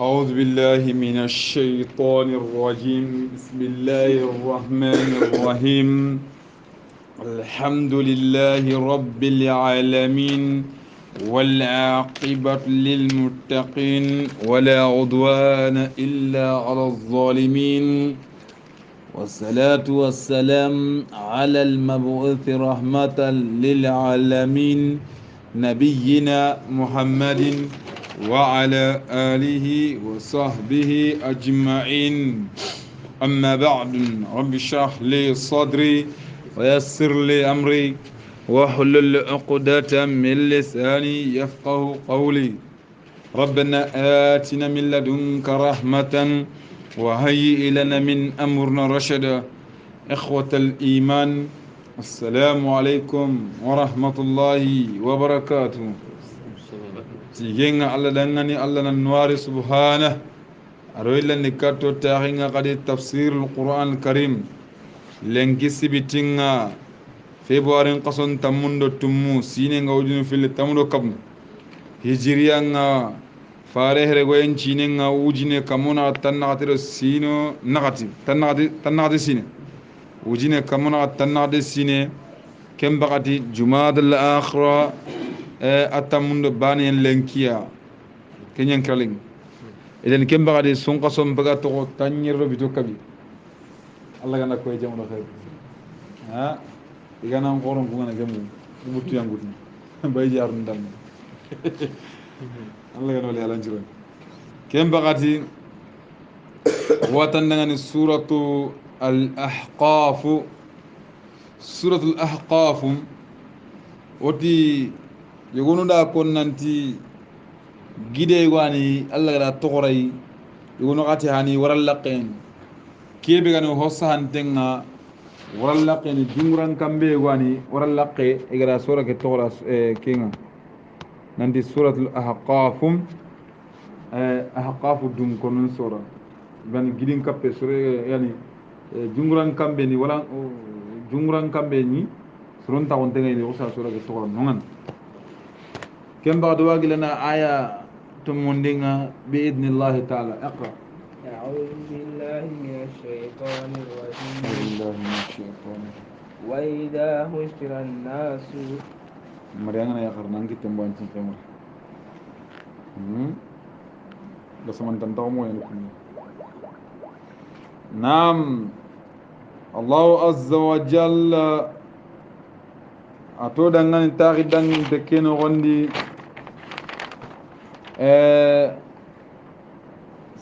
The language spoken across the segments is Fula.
أعوذ بالله من الشيطان الرجيم. بسم الله الرحمن الرحيم. الحمد لله رب العالمين، والعاقبة للمتقين، ولا عدوان إلا على الظالمين، والصلاة والسلام على المبعوث رحمة للعالمين نبينا محمد وعلى آله وصحبه أجمعين. أما بعد، رب اشرح لي صدري ويسر لي أمري واحلل عقدة من لساني يفقه قولي. ربنا آتنا من لدنك رحمة وهيئ لنا من أمرنا رشدا. إخوة الإيمان، السلام عليكم ورحمة الله وبركاته. تيجينا الله دعاني الله نواري سبحانه أرويلا نكاتو تاعينا قد تفسير القرآن الكريم لنكسي بتينا فبراير قصن تموندو تمو سينين غوجين في التموندو كم هجريانا فاره رغوين چينين وجيني كمونا تنغاتي سينو نغاتي تنغاتي سيني وجيني كمونا تنغاتي سيني كم بغاتي جماد الآخرة atamundo bani en lenkia kenyan kraling eden kemba gadi sunqa som baga to tanyiro bito kabi Allah gana koy jamono khay ha igana ngoron ko ngana gemu mutu yanguti bay jaar ndam Allah gana wali alanjiro kemba gadi watan ngani suratu al-ahqaf. Suratu al-ahqaf oti yogonu da kon nanti gide wani Allah gada tokoray yogonu ati hani waral laqen kebe gano hossa hantenga waral laqen jumuran kambe wani waral laqe igara sura ke tokora kinga nanti suratul ahqaf. Ahqaf dum konon sura ban gidin kappe sura yani jumuran kambe ni wala jumuran kambe ni suron ta wontenga ni hossa sura ke tokora nongan كم بعد واقع لنا آية تموندينا بإذن الله تعالى. اقرأ. أعوذ بالله من الشيطان الرجيم. وإذا حشر الناس مريانا يا خرنان كي تنبوان تنفمر بس من تنتظموا ينكم. نعم، الله عز وجل أتودعنا نتاخدن تكين غندي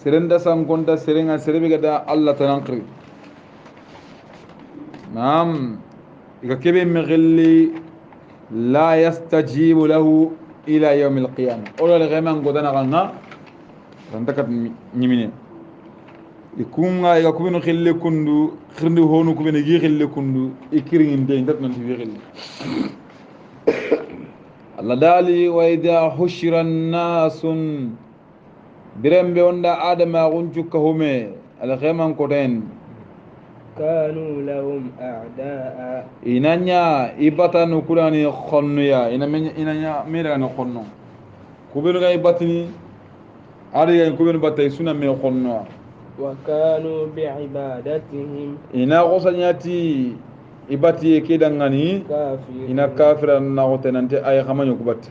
سرندا سامكونتا سرنga serebigada Allah tanankri. نعم، إذا كبر مغلي لا يستجيب له إلى يوم القيامة. أولا لغيمان قدنا غنا رندكت نيمين يكونغا إذا كبر نخلي كندو خرندو هونو كبر نجي خلي كندو إكرين دين تات من في خلي الله دالي. وإذا حشر الناس برم بوندا آدم أغنشك همي الخيمان كتين كانوا لهم أعداء إنانيا إبتا نكولاني خنويا إنانيا ميرا نخنو كبير غاي باتني أريا كبير باتي سنة مي خنوا وكانوا بعبادتهم إنا غصنياتي إباتي كيدانغاني كافرين. إنا كافر ناغوتنانتي أي خمان يكبت.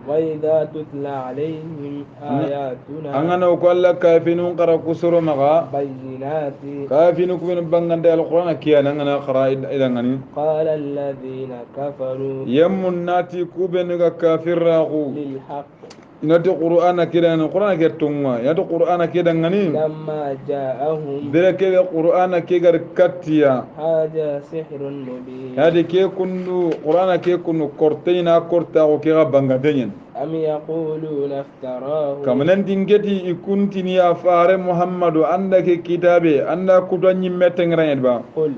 وإذا تتلى عليهم آياتنا أنا أقول لك كافرون قرأ كسر مغا بينات كافرون كفن بانغان دي القرآن كيانا أنا أقرأ إدانغاني قال الذين كفروا يمن ناتي كوبن كافر راغو للحق inati qur'ana kidan qur'ana ke tunga yato qur'ana kidan ngani لما جاءهم bere ke qur'ana ke gar kattiya هذا سحر مبين hadi ke kundu qur'ana ke kunu korteina korta o ke banga denyen أم يقولون افتراه kamanan dingeti ikuntini ya fare muhammadu anda ke kitabe anda kudanyi metengran ba قل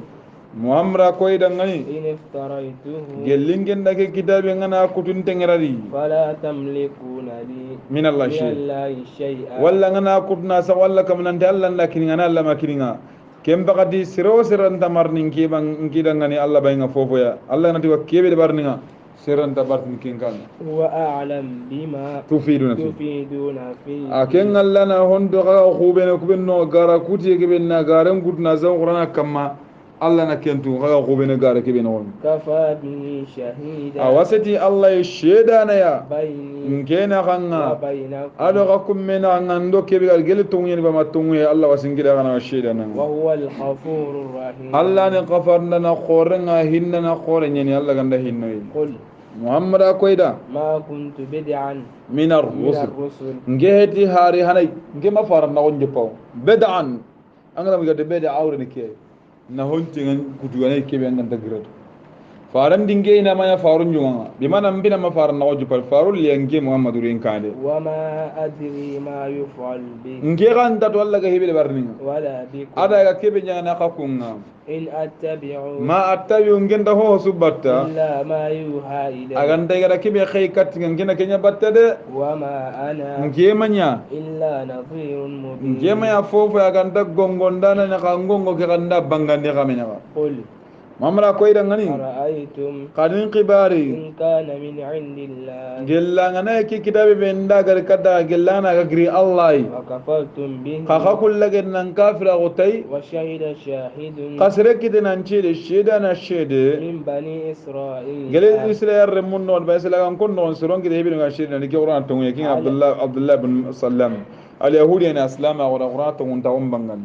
muhammara koy dangani إن افتريته gelingen dake kitabe ngana kutun tengrari فلا تملكون لي min allah من shay الله شيئا walla ngana kutna sa walla kamanan de allah lakin ngana allah makininga kemba kadi siro siran tamarnin ke bang ngidangani allah bayinga fofo ya allah nati wa kebe de barninga seranta bartin ken kan هو أعلم بما tufiduna fi تفيدون فيه aken Allah na hondo ga khubene kubinno gara kuti ke benna garan gudna zan qur'ana kamma Allah na kentu ga khubene gara ke benno كفى به شهيدا awasati Allah sheda na ya بيني nkena kanga وبينكم ado ga kummena ngando ke be gel tungu ba matungu Allah wasingira kana sheda na وهو الغفور الرحيم Allah ne qafarna na khorenga hinna na khorenye ni Allah ganda hinno قل Muhammad akoida ما كنت بدعا min من ar-rusul الرسل ngeheti hari hanay ngema fara na gonje paw bed'an angala mi gade beda awre ne ke na honti ngan kutu ne ke be ngan dagrat faran dinge ina ma ya farun junga bi mana mbina ma fara na gonje paw farul yange muhammadu rin kade وما أدري ما يفعل بي nge kan ta to Allah ga hebe barni ولا بكم ada ga kebe nyana ka kunga إن أتبع ma attabi ngenda ho subatta إلا ما يوحى إلي aganda ga kebe khay kat ngena kenya batta de وما أنا nge manya إلا نظير مبين ngema ya fofo aganda gongondana na ka ngongo ke kanda bangande kamenya قل mamra ko ida ngani أرأيتم kadin qibari إن كان من عند الله gellanga na ki kitabe benda gar kada gellana ga gri allah وكفرتم به ka ka kullage nan kafira gotai وشهد شاهد kasre kidinan cede sheda na shede من بني إسرائيل gele israel remun non ba isla kan kon non soron gide hebin ga shede ni ke quran to yakin abdullah ibn sallam al yahudi na islama wa quran to mun ta umbangan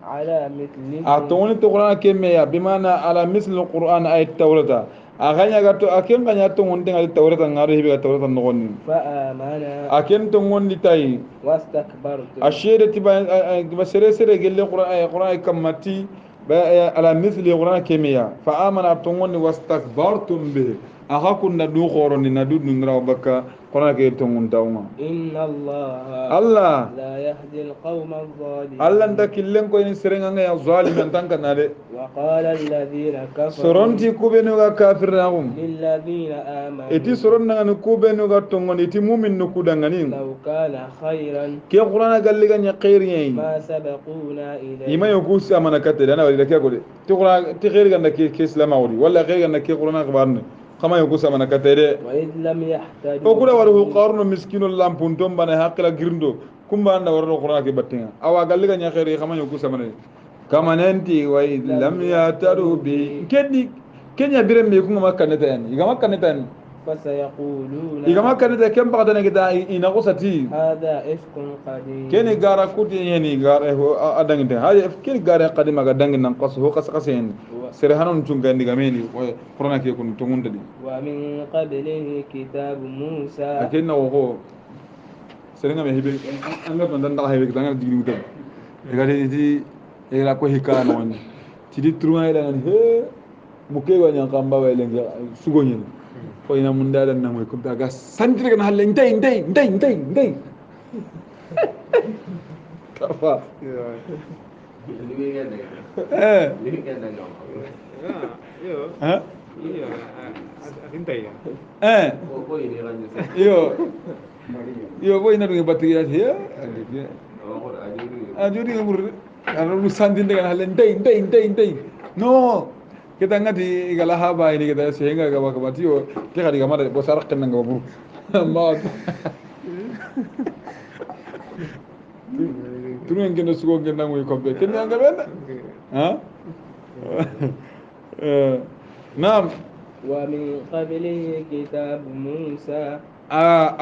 على مثله atoni to quran ke me ya bimana ala misl quran ayat tawrata aganya gato aken ganya to ngonde ngal tawrata ngaro hibe ga tawrata no gonni فآمن aken to ngondi tay واستكبرتم ashede tiba sere sere gelle quran kamati ba ala misli quran ke me ya fa amana to ngonni wastakbartum bi akakun na du khoroni na du ngra baka quran ke to ngontauma إن الله allah لا يهدي القوم الظالمين allah nda killen ko ni serenga ya zalim tanka na de وقال الذين كفروا soronti kubenu ga kafir na gum للذين آمنوا eti soron na nu kubenu ga tongon eti mumin nu kudangani لو كان خيرا ke qur'ana galli ga nya khairiyen ما سبقونا إليه ima yo kusi amana katte dana wali da ke gode ti qur'ana ti khair ga na ke islam wali wala khair ga na ke qur'ana khabarne kama yo kusi amana katte de وإذ لم يهتدوا o kula waru qarnu miskinul lampun tom bana hakla girndo kumba anda waru qur'ana ke battinga awa galli ga nya khairi kama yo kusi amana kama nanti wa lam yataru bi kedi kenya birem me kunga makaneta yani iga makaneta yani فسيقولون iga makaneta kem bagdana gida ina qosati هذا إفك قديم keni gara kuti yani gara adanginte haje keni gara qadima ga dangin nan qas ho qas qasen sere hanon tunga ndiga meni qur'ana ke kun tungunta di ومن قبله كتاب موسى akenna wo sere ngame hibe anga ton dan da hibe danga digri mutam daga di la ko hikana woni tidi truma ila nan he muke wa nyang kamba wa lenga sugonyen ko ina mun da dan nan moy ko daga sandire kan halle ndey kafa ha yo boy na dunga batiya he ajuri ngur anu sandinde kan halle ndey no kita ngati igala haba ini kita sehenga ga baka batio ke kadi ga mada bo sarak kan nga buru ma tunu ngene sugo ngene nangu ko be ken nga benda ha nam ومن قبله كتاب موسى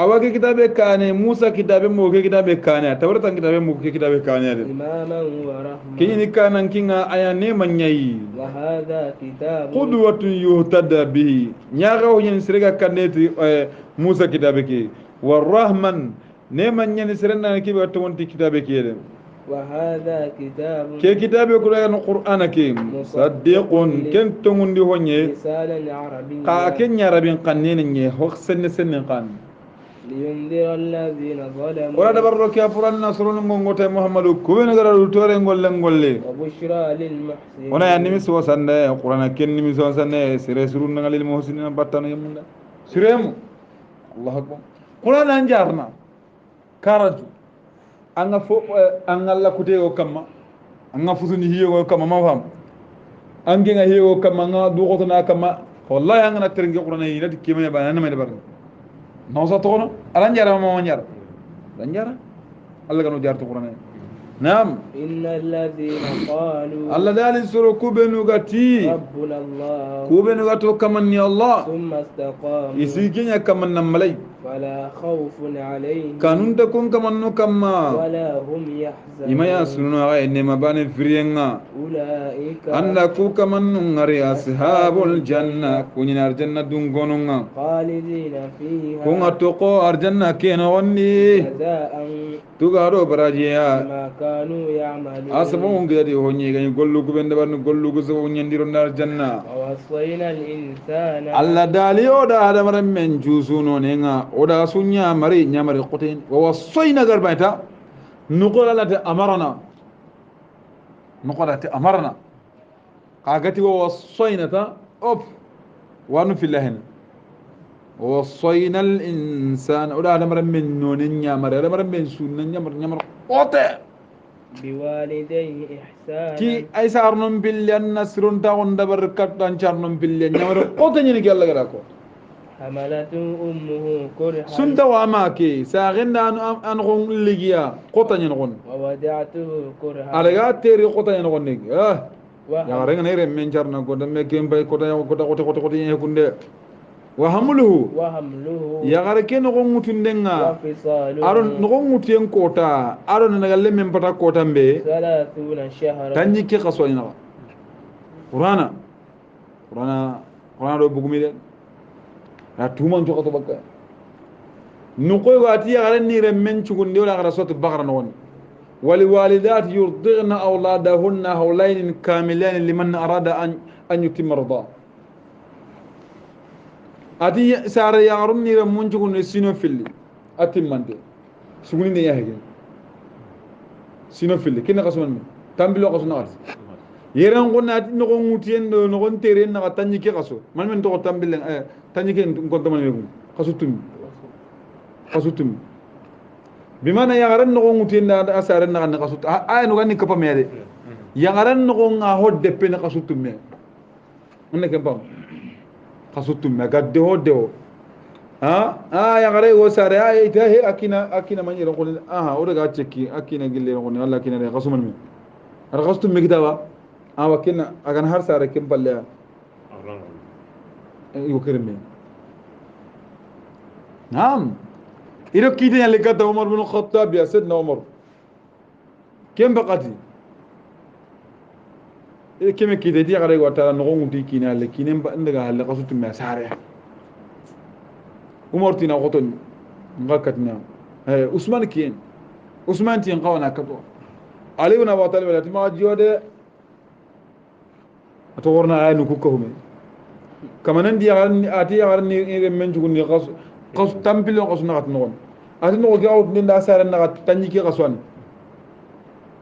awake kitabe kane musa kitabe mo ke kitabe kane tawrata kitabe mo ke kitabe kane de إماما ورحمة kini kanan kinga aya ne manyayi وهذا كتاب qudwatun yuhtada bihi nyaga ho yen sirega kaneti musa kitabe ke warahman ne manyani sirena ke be to wonti kitabe ke de وهذا كتاب ke kitabe ko daga qur'ana ke musaddiqun ken to ngundi honye لسانا عربيا ka ken yarabin qannene nye ho senne qan لينذر الذين ظلموا ora da barro ke afuran nasrun ngongote muhammadu ko ne gara tore ngolle وبشرى للمحسنين ona ya nimi so sande qur'ana ken nimi so sande sire surun ngalil muhsinin battano yemunda siremu allah akbar qur'ana anjarna karatu anga fo anga la kute o kamma anga fusuni hiyo o kamma ma fam ange nga hiyo o kamma nga du ko na kamma wallahi angana terenge qur'ana ina dikeme ba nan me bar no sa to no alanjara mo nyara alanjara Allah gano jartu qur'ana نعم إن الذين قالوا الله دال سورو كوبنو غاتي ربنا الله كوبنو غاتو كمان يا الله ثم استقاموا يسيكين يا كمان نملي فلا خوف عليهم كانون تكون كمان نو كما ولا هم يحزنون إما يسلون غاي إنما بان فرينا أولئك أنكو كمان نغري أصحاب الجنة كونين الجنة دونغونغا خالدين فيها كون أتوقو الجنة كينوني جزاء تغارو براجيا ما كانوا يعملون أسبون غادي هوني غني غولو كبن دبن غولو كسو نينديرو نار جنة ووصينا الإنسان الله دالي اودا هذا مر من جوسونو نيغا اودا سونيا مري نيامري قوتين ووصينا غربايتا نقول الله أمرنا نقول الله أمرنا قاغتي ووصينا تا اوف وانو في الله ووصينا الإنسان اودا هذا مر من نون نيامري هذا مر من سون نيامر قوتي بوالديه إحسانا كي أي سارنم بليان نسرون تاون دبر كتان شارنم بليان نمر قوتني نيجي الله كراكو حملته أمه كرها سنت واماكي ساغن أن غون لجيا قوتني نغون وودعته كرها أرجع تيري قوتني نغون نيجي يا وهم- رجع نيرم من شارنا قوتن مكين باي قوتن يكونده وحمله وحمله يا رجع نغون متندنا وفصاله أرون نغون متين كوتا أرون نغلي من بتا كوتن بي 30 شهرا تاني كي قصوينا قرانا دو بوغمي دي لا تومان جو خطو بكا نقول واتي على النير من تشغل دي ولا غرسوت بقرة نون ولوالدات يرضعن أولادهن حولين كاملين لمن أراد أن يتم الرضاعة أتي سار يعرم نير من تشغل سينو فيلي أتم من دي سغني دي يهجن سينو فيلي كنا قسمان من تامبلو قسنا قرس يران قلنا أتي نقول متين نقول تيرين نقطعني كي قسو من تقول تامبلين تاني كي نقول تمن يقول قسو تم بمعنى يعرن نقول متين أسارن نقول قسو نقول نكبا ميري يعرن نقول أهود دبنا قسو تم مير أنا كم بام قسو تم مير قد ده يعرن هو سارة إذا هي أكينا من يقول أورجع تشكي أكينا قليل يقول الله أكينا قسو من مير قسو تم مكتابا وكنا أكن هر سارة كم بالله يكرمين نعم إذا كيدنا لقد عمر بن الخطاب يا سيدنا عمر كم بقتي إذا كم كيدة دي غير وترى نقوم تيكينا لكنهم بندقة هلا قصة مسارة عمر تينا قطن نقكتنا عثمان كين عثمان تين قوانا كتو علي بن أبي طالب لا تما جوده أتورنا عين كوكهم كما ندي أتي أغرني من جوني قص تامبيل قص نغت نون أتي نقول كأو نين داسار نغت تاني كي قصوان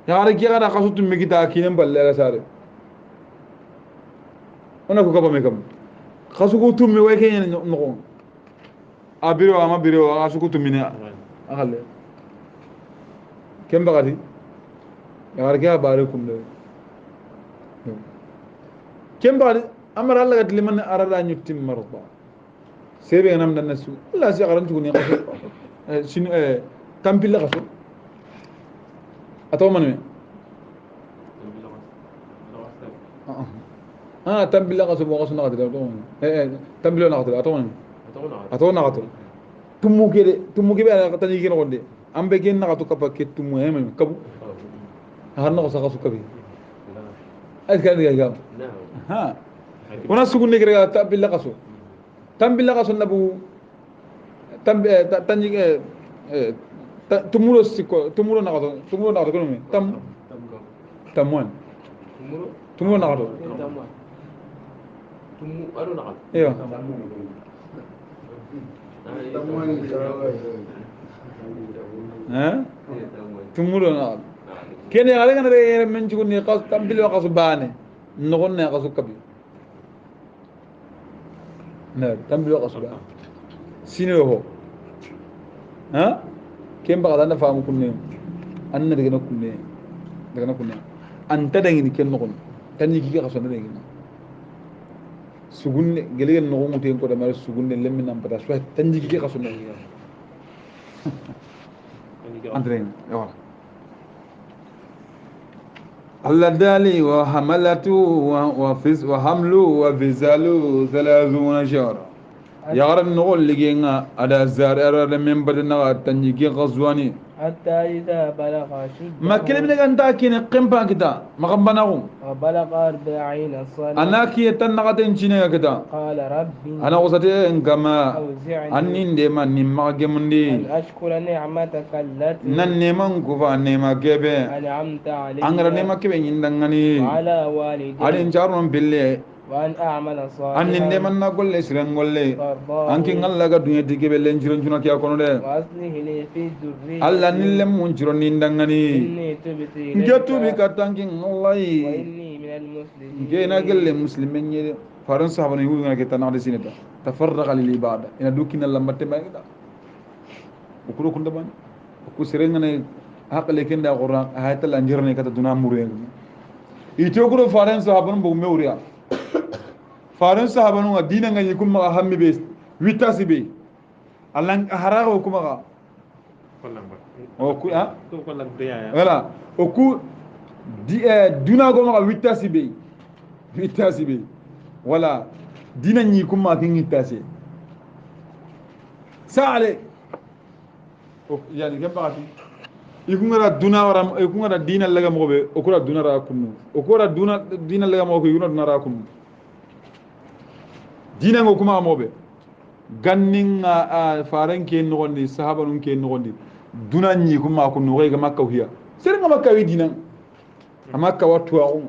يا غري كي غنا قصو تمي كي تاكينم بالله سار أنا كوكا بمكم قصو كو تمي ويكين نقول أبيرو أما بيرو قصو كو تمي نه أخلي كم بقى دي يا غري كي باركم ده كم بقى أمر الله قد لمن أراد أن يتم مرضى سيبي أنا من الناس لا سيقرن تقولي قصو شنو تامبيل قصو أتوه من تامبيل قصو بقصو نقدر تامبيل نقدر أتوه نقدر تمو كده أنا تاني كنا قلنا أم بيجين نقطة كبا كتمو هم كبو هارنا قصو كبي أذكر ذي الجام ها وناس سكون نكرة تامبيل قصو نبو تاني تمورو سيكو تمورو نقطة كلهم تموان تمورو نقطة ايوه تمورو نقطة كان يعلق أنا ده من شو كني قص تامبيل وقص بانه نقول نه قصو كبي نه تامبيل وقص بانه سينو هو كم بقى أنا فاهم كلني أنا دعنا كلني أنت دعيني كم نقول تاني كي قصنا دعيني sugunne gelegen no ngoten ko da mara sugunne lemmi nam pata so tanjigi ke kaso ne andre yawa Allah dali wa hamalatu wa hamlu wa fizalu 30 shahra yaran no ligenga ada zarara men badana tanjigi qazwani حتى إذا بلغ شده ما كلمة أنت كين قمبا كده ما قمبناهم وبلغ 40 سنة أنا كي تنقطين شيني كده قال ربي أنا وصلت إنكما أوزعني أني ديما نما جمندي أن أشكر نعمتك التي نن نما كوفا نما كبه أنعمت علي أنغرا نما كبه يندعاني وعلى والدي أدين جارون بالله وأن أعمل أني صالحا ديما نقول لسرن قول لي ترضاه أنك الله كدنيا تكبه لنجرون جنا كيا كونه ده وأصلح لي في ذريتي الله نلهم منجرون يندعاني إني تبت جاتو إليك بكتانك الله وإني من المسلمين جينا قال المسلمين فرنسا صاحبنا يقول لنا كده نادي سينتا تفرغ للعبادة إن دوكنا لما تبغى كده وكلو كندا بان وكو سرنا حق لكن ده قرآن هاي تلانجرنا كده دونا مورين يتوكلوا فرنسا صاحبنا بوميوريا فرنسا صاحبنا دينا عن يكون ما أهم بيس ويتاسي بي الله هراغ وكما وكو ولا وكو دونا كما ويتاسي بي ويتاسي بي ولا دينا يكون ما كين ويتاسي سالي يعني كم بعدين يكون هذا دونا ورام يكون هذا دين الله كم هو أكورا دونا راكم أكورا دونا دين الله كم هو يكون دونا راكم دينا هو كم هو غنين فارن كين نقولي صحابة كين نقولي دونا يكون ما كم نقولي كم كوهيا سيرنا ما كوي دينا أما كواتوا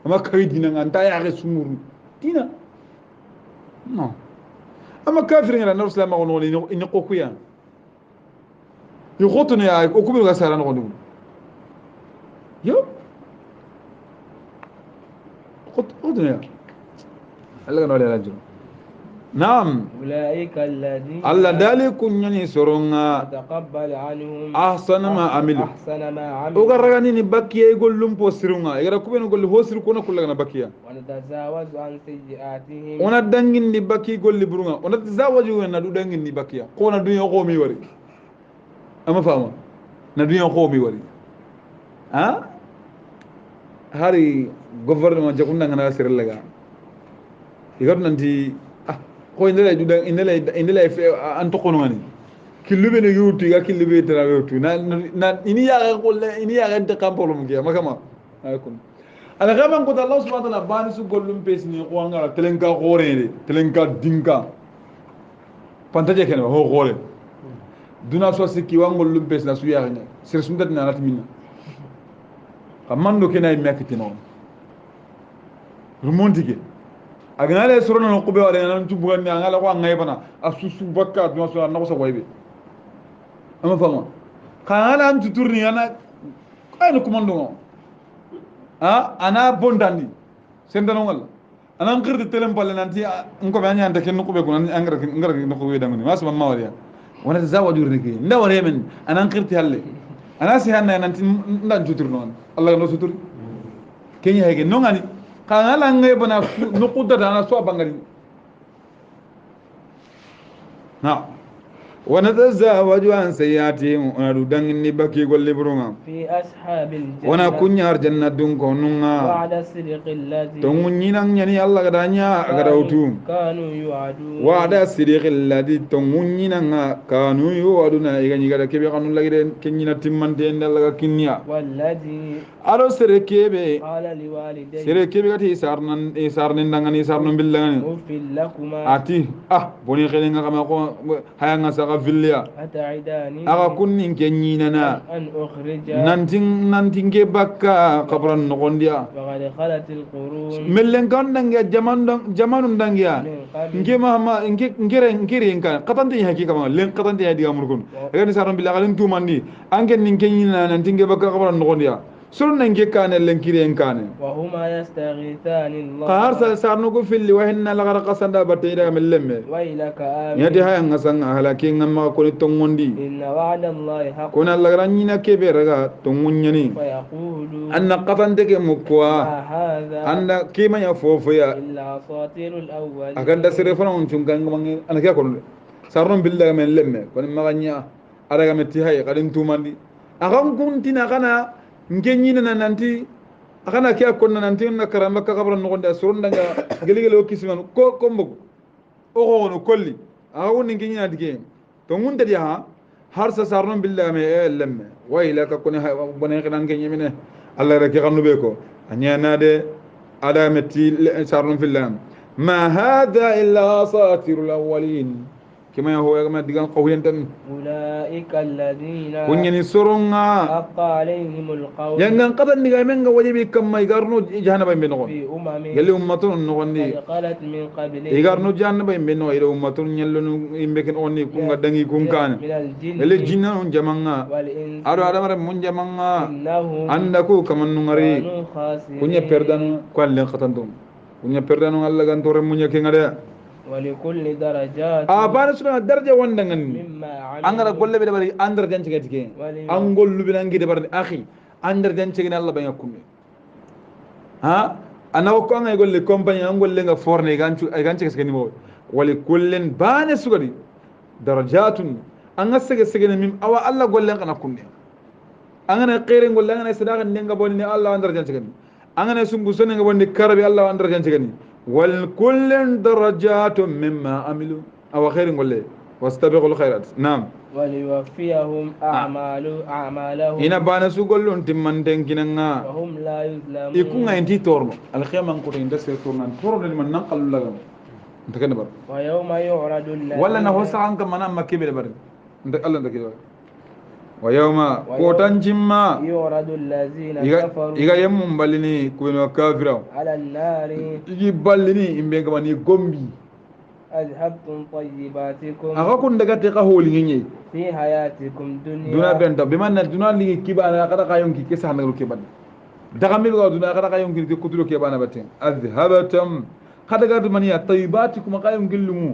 أما كوي دينا أنت يا أخي سمور دينا no أما كافرين على نفس لما قلنا إن قويا يخوتنا يا أكمل غسالة نقول يو خوتنا يا الله كنا ولا رجل نعم أولئك الذين الله دالي كنيني سرنا تقبل عنهم أحسن ما عملوا أحسن ما عملوا وقرغاني نبكي يقول لهم بوسرنا يقرأ كوبين يقول هو سر كونا كلنا بكيا ونتجاوز عن سيئاتهم ona dangin ni baki golli burunga ona tazawaju na du dangin ni bakiya ko na dunya ko mi wari ama fama na dunya ko mi wari ha hari gouvernement jakunda ngana sir laga igar nanti ah ko indela du indela an to kono ngani kilube ne yuti ga kilube trawe tu na ini ya ko ini ya ga de kampolo mu giya makama akun ala gaban ko Allah subhanahu wa ta'ala bani su gollum pesni ko ngara telenka gore telenka dinka pantaje ken ho gore duna so sikki wangol pes la su yagne sir sum dadna nat minna amando kenay mekti non rumondige agnale sorono no kube wala nan tubugan ni angala ko ngay bana asusu bakka duna so na ko so waybe ama fama kana an tuturni ana ay ko mondo ana bondandi sendano wala ana ngirde telem balle nanti ngko be anyande ken ko be ko ngar ko we dangani masuma mawriya wana tazawaju riki nda wore men ana ngirti halle ana si hanna nanti ndan jutur non Allah no sutur kenya hege non ani kana la ngay bana no qudda ana so bangari na ونتزاوج عن سيئاتهم وندن نبكي قول برونga في أصحاب الجنة wana kunyar janna dun konunga بعد الصدق الذي tongunyina nyani Allah gadanya agadautu كانوا يوعدون wada sidiqil ladhi tongunyina kanu yuwaduna igani gada kebe kanu lagide kenyina timmante ndalla kinniya والذي aro sere kebe قال لوالديه sere kebe gati sarnan dangani sarnan billangani أف لكما ati boni khelenga kama ko hayanga saka villia أتعداني aga kunnin kenyinana أن أخرج nantin ke bakka kabran nogondia فقد خلت القرون mellen kan dangia jamanun dangia من قبل nge mama ngere nka katante hakika ma len katante ya diga murkun aga ni saron billahi len tumandi angen nin kenyina nantin ke bakka kabran nogondia surun nan ke kane lenkiri en kane وهما يستغيثان qahar الله sarno go filli wa hinna la gara qasanda batte ida mellemme ويلك yati آمن haya ngasan halaki ngamma ko ni tongondi إن وعد الله حق kona la gara nyina kebe raga tongunyani فيقول anna qatande ke mukwa ما هذا anda kima ya fofo ya إلا أساطير الأولين aganda sere fana on chunga ngamangi anaka ko sarno billa men lemme ko ni maganya araga metti hay kadin tumandi akan kuntina kana ngenyina nanti akana kya konna nanti na karamba ka kabran no gonda surunda nga geligele o kisman ko kombo o gono kolli awu ni nginya dige to ngunde dia har sa sarno billahi me lemme wayla ka kone bonen kana ngenye mine allah rek xamnu be ko anyana de ada metti sarno fillam ma hadha illa asatirul awwalin kima ho ya ma digan qawlen tan أولئك الذين kunyani soronga حق عليهم القول yangan qadan diga menga wajibi kam may garno jahannaba be no في gelli أمم ummatun no قد wonni خلت من قبلهم igarno jahannaba be no ida ummatun nyallonu imbe ken onni kunga dangi kunkane من الجن gelli jinna on jamanga والإنس ado adamare mun jamanga إنهم andaku kamannu ngari كانوا خاسرين kunya perdanu kwalle qatantum kunya perdanu alla gantore munya kenga ولكل درجات bana suna daraja wanda ngani مما angara عملوا golle be bari andar jan cege tike angollu be nangi de bari akhi andar jan cege Allah banya kunne ha anaw ko ngay golle compagnie angolle nga forne gancu ay gancu cege mo wali kullen bana sugadi darajatun anga sege sege mim awa Allah golle kana kunne angana qere golle angana sadaqa nenga bonni Allah andar jan cege angana sungu sonenga bonni karabi Allah andar jan cege والكل درجات مما عملوا او خير نقول له واستبقوا الخيرات نعم وليوفيهم اعمالهم هنا بانا سوغل انت من دنكنا وهم لا يظلمون يكون انتي تورنو الخيام ان كنت اندس تورنان تورن من نقل لغم انت كده بر ويوم يعرض الذين ولا نفس عنك منا مكبر بر انت الله انت كده ويوم كوتانجما يعرض الذين كفروا إيغا يمم بالني كوينو كافرون على النار يجي بالني إمبيغا بني غومبي أذهبتم طيباتكم أغاكم دغاتي قهولي ني في حياتكم دنيا دنا بنت بما ان دنا لي كيبانا كدا قايون كي كيسا نغلو كيبان دغامي لو دنا كدا قايون كي كوتلو كيبانا باتين أذهبتم خدا غاد منيا طيباتكم قايون كلمو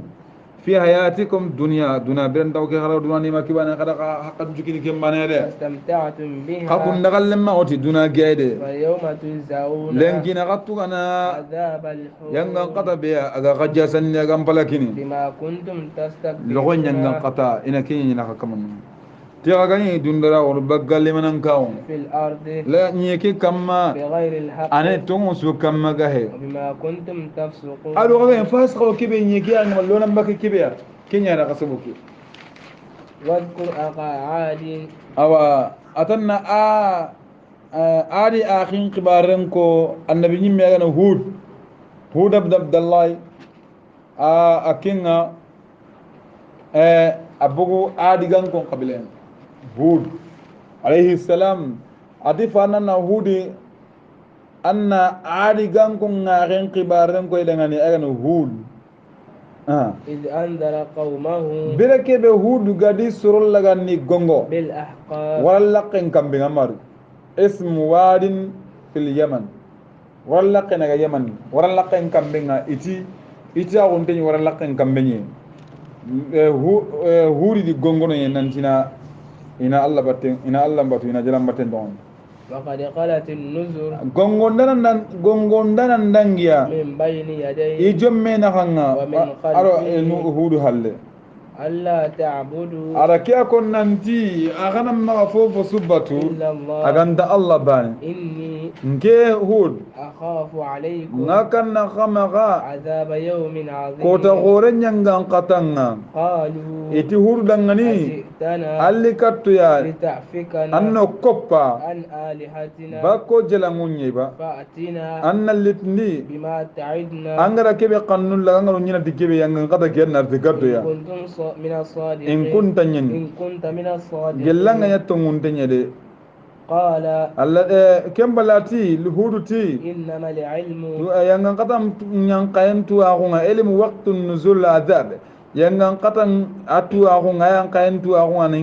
في حياتكم دنيا دنا بين داو كي خلاو دنا ما كيبانا كدا حق جوكي كي مانه ده استمتعتم بها خكون دغال لما اوتي دنا جايده فاليوم تجزعون لنكي نغطو انا عذاب الحور ينغن قطا بيا اغا غجاسن يغن بلاكيني بما كنتم تستكبرون لغون ينغن قطا انا كيني نخا كمان تيغا غني دوندرا ور بغال منن كاو في الأرض لا نيكي كما بغير الحق انا تونو سو كما غاهي وبما كنتم تفسقون ادو غا فاسخو كيبي نيكي ان لونا مبكي كيبيا كينيا را قسبوكي واذكر أخا عاد اوا اتنا ادي اخين قبارنكو النبي نيمي غنا هود عبد الله akinga abugu adi gankon qabilen hud alayhi salam ati fanana hudi anna adi gankon ngaren qibaren ko idangani agano hud إذ أنذر قومه birake be hud gadi surul lagani gongo بالأحقاف wallaqin kambi ngamar ismu wadin fil yaman wallaqin ga yaman wallaqin kambi nga iti agunte wallaqin kambi ni huri di gongono yen nantina ina Allah batten ina Allah batu ina jalan batten don وقد قالت النذر gongondanan dangiya من بين يديه i jomme na hanga ومن aro خلفه hudu halle ألا تعبدوا ara kiya kon nanti agana ma fofo subatu إلا الله aganda Allah bani إني nke hud أخاف عليكم ngakan na khamaga عذاب يوم عظيم kota gore nyangan katanga قالوا iti hud dangani أجئتنا alli kattu ya لتعفكنا anno koppa عن آلهتنا bako jelangunye ba فأتنا anna litni بما تعدنا angara kebe qannun la angaro nyina dikebe yang qada kenna artigaddo ya كنتم من الصادقين in kunta nyen إن كنت من الصادقين gelanga yatto ngunte nyede قال alla kembalati luhuduti إنما العلم yang qada nyang qayantu agunga ilmu waqtun nuzul adab yangan katan atu aku ngayan kayan tu aku an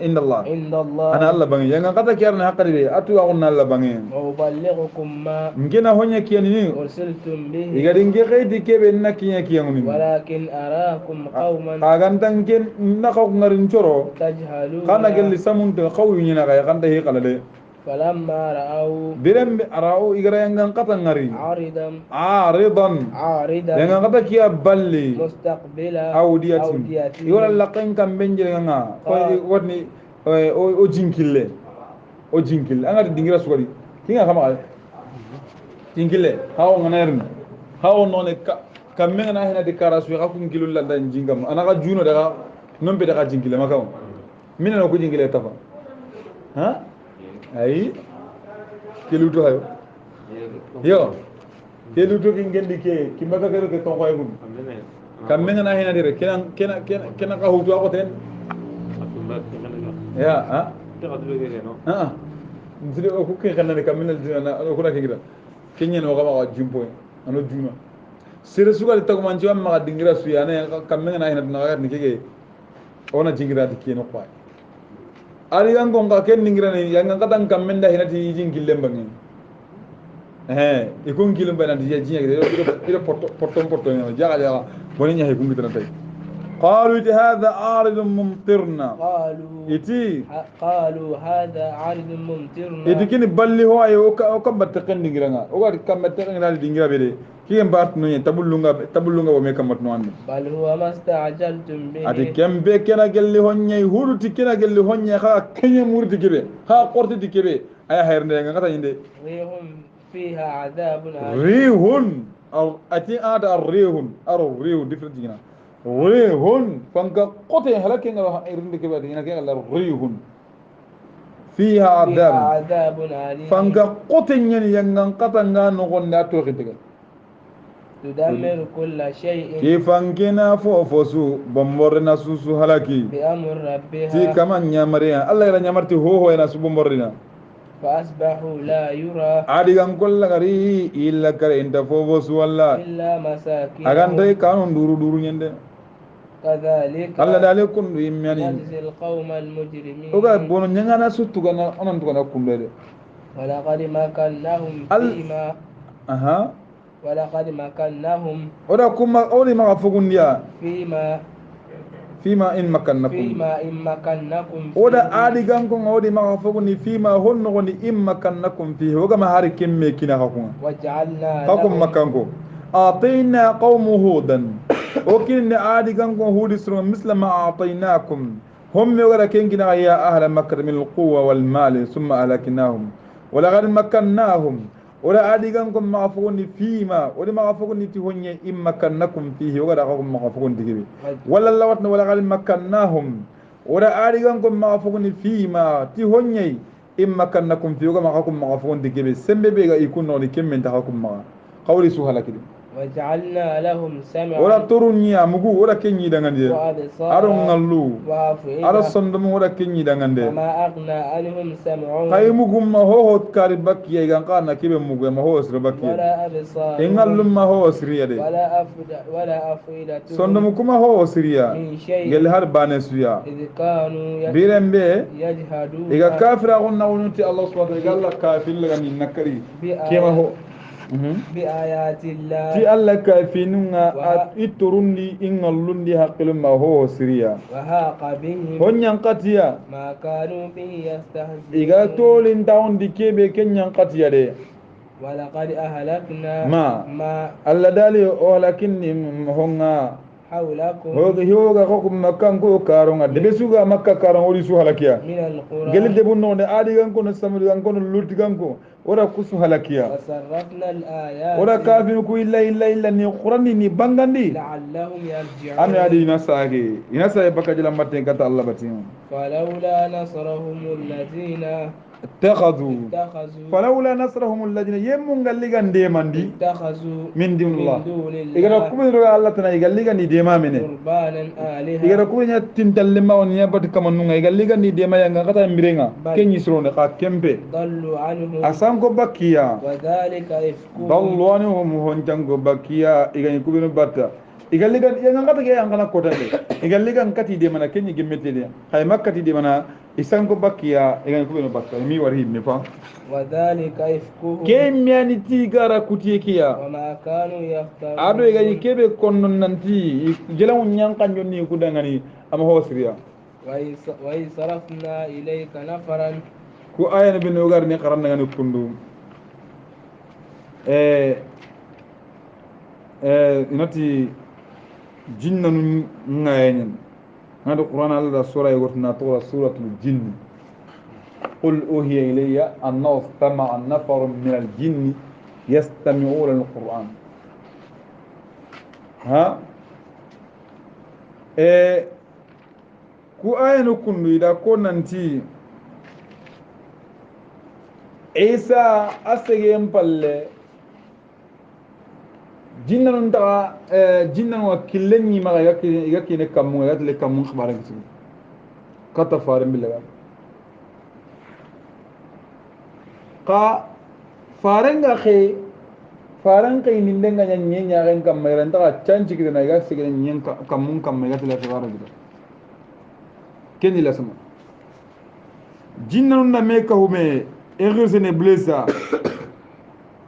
inda Allah عند الله ana Allah bangi yangan kata kiyarna hakari be atu aku na Allah bangi وأبلغكم ما ngena honya kiyani ni أرسلتم به igadi nge khayti kebe na kinya kiyanguni ولكن أراكم قوما kagantan ken na ka ngarin coro تجهلون kana gelli samunta qawi nyina kaya kanda he kalale فلما رأوا birem arau igara yangan kata ngari عارضا yangan kata kiya balli مستقبل awdiyatin أوديتهم yola laqen kam benjere nga ko woni o jinkille anga dingira sugari kinga kama jinkille hawo nganarin hawo none kam men na hina de karasu ka kun kilul la dan jingam ana ka juno daga nombe daga jinkille makaw minna ko jinkille tafa ha ay keluto hayo yo keluto ki ngendi ke ki maka kero ke ton koy gum kam men na hina dire kena ka hutu ko ten ya ha ha ndire o ko ke kanane kam men na ko na ke gira kenya no ga ma jimpo ano juma sere suga de tagman ci amma dingira su ya ne kam men na hina na ga ni ke ona jingira de ke no kwa ari yang gonga ken ningira ni yang kadang kamen dah hinati jing gilem bangi ikun gilem bana di jinya ida porto ni jaga boni nya ikun bitana tay qalu hadha arid mumtirna قالوا هذا عارض ممطرنا iti kini balli ho ay o kam batte ken ningira nga o gadi kam batte ken dal dingira bede ki en bart no tabulunga bo me kam mat no ande بل هو ما استعجلتم به ati kembe kena gelli honye huruti kena gelli honye ha kenya murti kibe ha qorti dikibe aya hernde nga kata inde ريح فيها عذاب أليم rihun aw ati ada rihun different gina rihun fanga qote halake nga irinde kibe ina ke la rihun fiha عذاب أليم fanga qote nyani yangan kata nga no gonda to khitiga تدمر كل شيء kifangina fofosu bomborina susu halaki بأمر ti ربها kama nyamariya Allah ira nyamarti ho ina su bomborina فأصبحوا لا يرى adigan kolla gari illa kare inta fofosu walla إلا مساكنهم agandai kanun duru nyende كذلك Allah dale kun imyani نجزي القوم المجرمين oga bono nyangana suttu gana onan tugana kumbede ولقد مكناهم فيما aha ولقد مكناهم oda kuma odi ma fugundiya فيما in makannakum إن مكناكم oda adigan ko odi ma fugundi fima honno goni in makannakum fi oga ma hari kemme kina hakuma وجعلنا hakum لهم makanko atina qawmu hudan okin adigan ko hudi sura misla ma atainakum hum yogara kengina ya ahla makkah min alquwa wal mal thumma alakinahum ولقد مكناهم ولا أديكم معفون فيما ولا معفون تهوني إن مكنكم فيه ولا أقوم معفون تجيبي ولا لوتنا ولا قال مكناهم ولا أديكم معفون فيما تهوني إن مكنكم فيه ولا أقوم معفون تجيبي سمي بيجا يكون نوني كم من تحكم مع قولي سهلة كده وجعلنا لهم سمعا ولا تروني أمغو ولا كني دعندي أرون نلو أرى صندوق ولا كني دعندي وما أغنى عنهم سمعهم كاي مغم ما هو كاربك يا كان كيف مغم ما هو سربك ولا أبصار إن الله ما هو سريا ده ولا أفئدة صندوق ما هو سريا من شيء قال هار بانسويا إذ كانوا بيرم به يجهدون إذا كافر أقولنا ونتي الله سبحانه وتعالى قال لك كافر لغني نكري كما هو بآيات الله ti Allah kafinunga iturundi ingallundi haqqilum ma ho siriya وهاق بهم honyan qatiya ما كانوا به يستهزئون iga tolin tawndi kebe kenyan qatiya de ولقد أهلكنا ما Allah dali o lakinni honga حولكم hoga kokum makkan ko karonga de besuga makka karon ori su halakiya من القرى gel de bunno de adi gan ko no samri gan ko no lutti gan ko ora kusu halakiya وصرفنا الآيات ora kafin ku illa ni qurani ni bangandi لعلهم يرجعون an adi ina sage baka jala matte kata Allah batin فلولا نصرهم الذين اتخذوا فلولا نصرهم الذين يمون غالغان ديماندي اتخذوا من دون الله الله igara kuma ro Allah tana igaliga ni dema mene قربانا آلهة igara kuma nya tintallema on nya bat kamanunga igaliga ni dema yanga kata mirenga kenyi srone ka kembe ضلوا عنهم asan ko bakiya وذلك إفكهم dallu anhum hon jango bakiya igani kubinu batta igalligan yang ngata ge angana kota de igalligan kati de mana kenyi gemmete de hay makkati de mana isan ko bakkiya igan ko be bakka mi wari mi fa وذلك إفكهم ke miani ti gara kutiye kiya وما كانوا ado igani يفترون kebe konnon nanti jelamu nyankan jonni kudangani ama hosriya وإذ صرفنا إليك نفرا ku ayana bin ugar ni qaranna ngani kundu inati jinnanu ngayen ngado qur'an alla sura yurtna tura suratul jinn قل أوحي إلي أنه استمع نفر من الجن يستمعون القرآن ها ku ayanu kundu ida ko nanti isa asegen palle jinnanun ta jinnan wa killen ni maga yake ne kamun ya tele kamun khabaran kisu kata farin billaga ka faran ga khe faran kai nin denga nyen nya ren kam mai ran ta canci kidana ga sigen nyen kamun kam mai ga tele khabaran kisu kenni la sama jinnanun na me ka hume egersene blesa